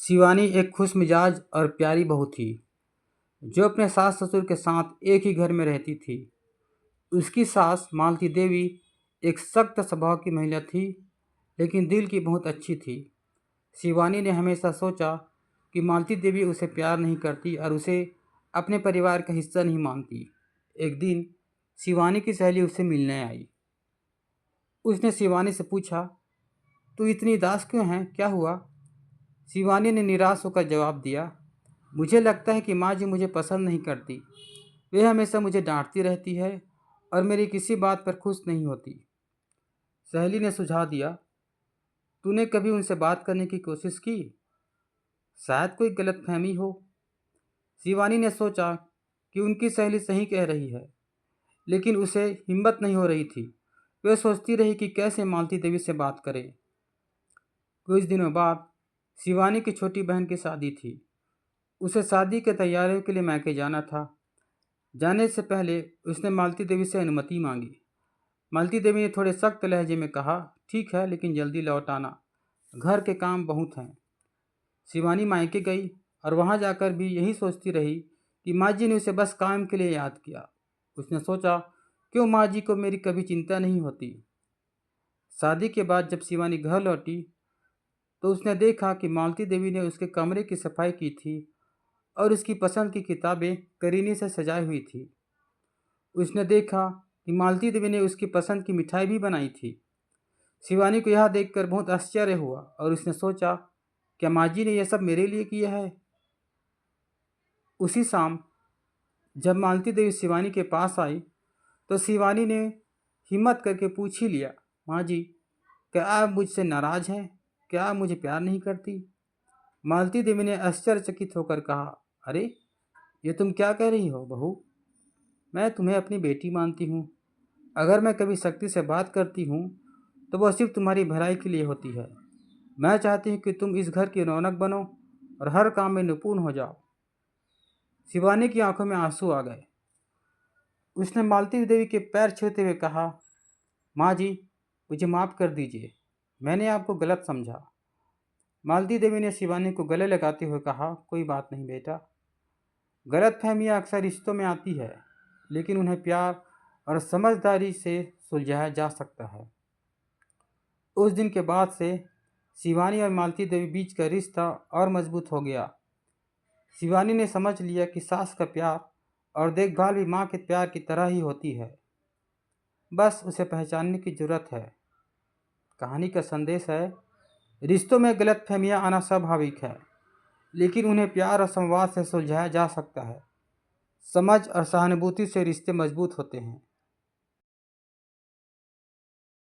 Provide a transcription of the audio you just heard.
शिवानी एक खुश मिजाज और प्यारी बहू थी जो अपने सास ससुर के साथ एक ही घर में रहती थी। उसकी सास मालती देवी एक सख्त स्वभाव की महिला थी, लेकिन दिल की बहुत अच्छी थी। शिवानी ने हमेशा सोचा कि मालती देवी उसे प्यार नहीं करती और उसे अपने परिवार का हिस्सा नहीं मानती। एक दिन शिवानी की सहेली उससे मिलने आई। उसने शिवानी से पूछा, तू इतनी उदास क्यों है, क्या हुआ? शिवानी ने निराश होकर जवाब दिया, मुझे लगता है कि माँ जी मुझे पसंद नहीं करती। वे हमेशा मुझे डांटती रहती है और मेरी किसी बात पर खुश नहीं होती। सहेली ने सुझाव दिया, तूने कभी उनसे बात करने की कोशिश की? शायद कोई गलतफहमी हो। शिवानी ने सोचा कि उनकी सहेली सही कह रही है, लेकिन उसे हिम्मत नहीं हो रही थी। वह सोचती रही कि कैसे मालती देवी से बात करे। कुछ दिनों बाद शिवानी की छोटी बहन की शादी थी। उसे शादी की तैयारियों के लिए मैके जाना था। जाने से पहले उसने मालती देवी से अनुमति मांगी। मालती देवी ने थोड़े सख्त लहजे में कहा, ठीक है, लेकिन जल्दी लौट आना, घर के काम बहुत हैं। शिवानी मायके गई और वहां जाकर भी यही सोचती रही कि माँ जी ने उसे बस काम के लिए याद किया। उसने सोचा, क्यों माँ जी को मेरी कभी चिंता नहीं होती। शादी के बाद जब शिवानी घर लौटी तो उसने देखा कि मालती देवी ने उसके कमरे की सफाई की थी और उसकी पसंद की किताबें करीने से सजाई हुई थी। उसने देखा कि मालती देवी ने उसकी पसंद की मिठाई भी बनाई थी। शिवानी को यह देखकर बहुत आश्चर्य हुआ और उसने सोचा, क्या माँ जी ने यह सब मेरे लिए किया है? उसी शाम जब मालती देवी शिवानी के पास आई तो शिवानी ने हिम्मत करके पूछ ही लिया, माँ जी, क्या आप मुझसे नाराज़ हैं? क्या आप मुझे प्यार नहीं करती? मालती देवी ने आश्चर्यचकित होकर कहा, अरे, ये तुम क्या कह रही हो बहू? मैं तुम्हें अपनी बेटी मानती हूँ। अगर मैं कभी शक्ति से बात करती हूँ तो वह सिर्फ तुम्हारी भलाई के लिए होती है। मैं चाहती हूँ कि तुम इस घर की रौनक बनो और हर काम में निपुण हो जाओ। शिवानी की आंखों में आंसू आ गए। उसने मालती देवी के पैर छूते हुए कहा, माँ जी, मुझे माफ़ कर दीजिए, मैंने आपको गलत समझा। मालती देवी ने शिवानी को गले लगाते हुए कहा, कोई बात नहीं बेटा, गलत फहमियाँ अक्सर रिश्तों में आती है, लेकिन उन्हें प्यार और समझदारी से सुलझाया जा सकता है। उस दिन के बाद से शिवानी और मालती देवी बीच का रिश्ता और मजबूत हो गया। शिवानी ने समझ लिया कि सास का प्यार और देखभाल भी माँ के प्यार की तरह ही होती है, बस उसे पहचानने की जरूरत है। कहानी का संदेश है, रिश्तों में गलतफहमियां आना स्वाभाविक है, लेकिन उन्हें प्यार और संवाद से सुलझाया जा सकता है। समझ और सहानुभूति से रिश्ते मजबूत होते हैं।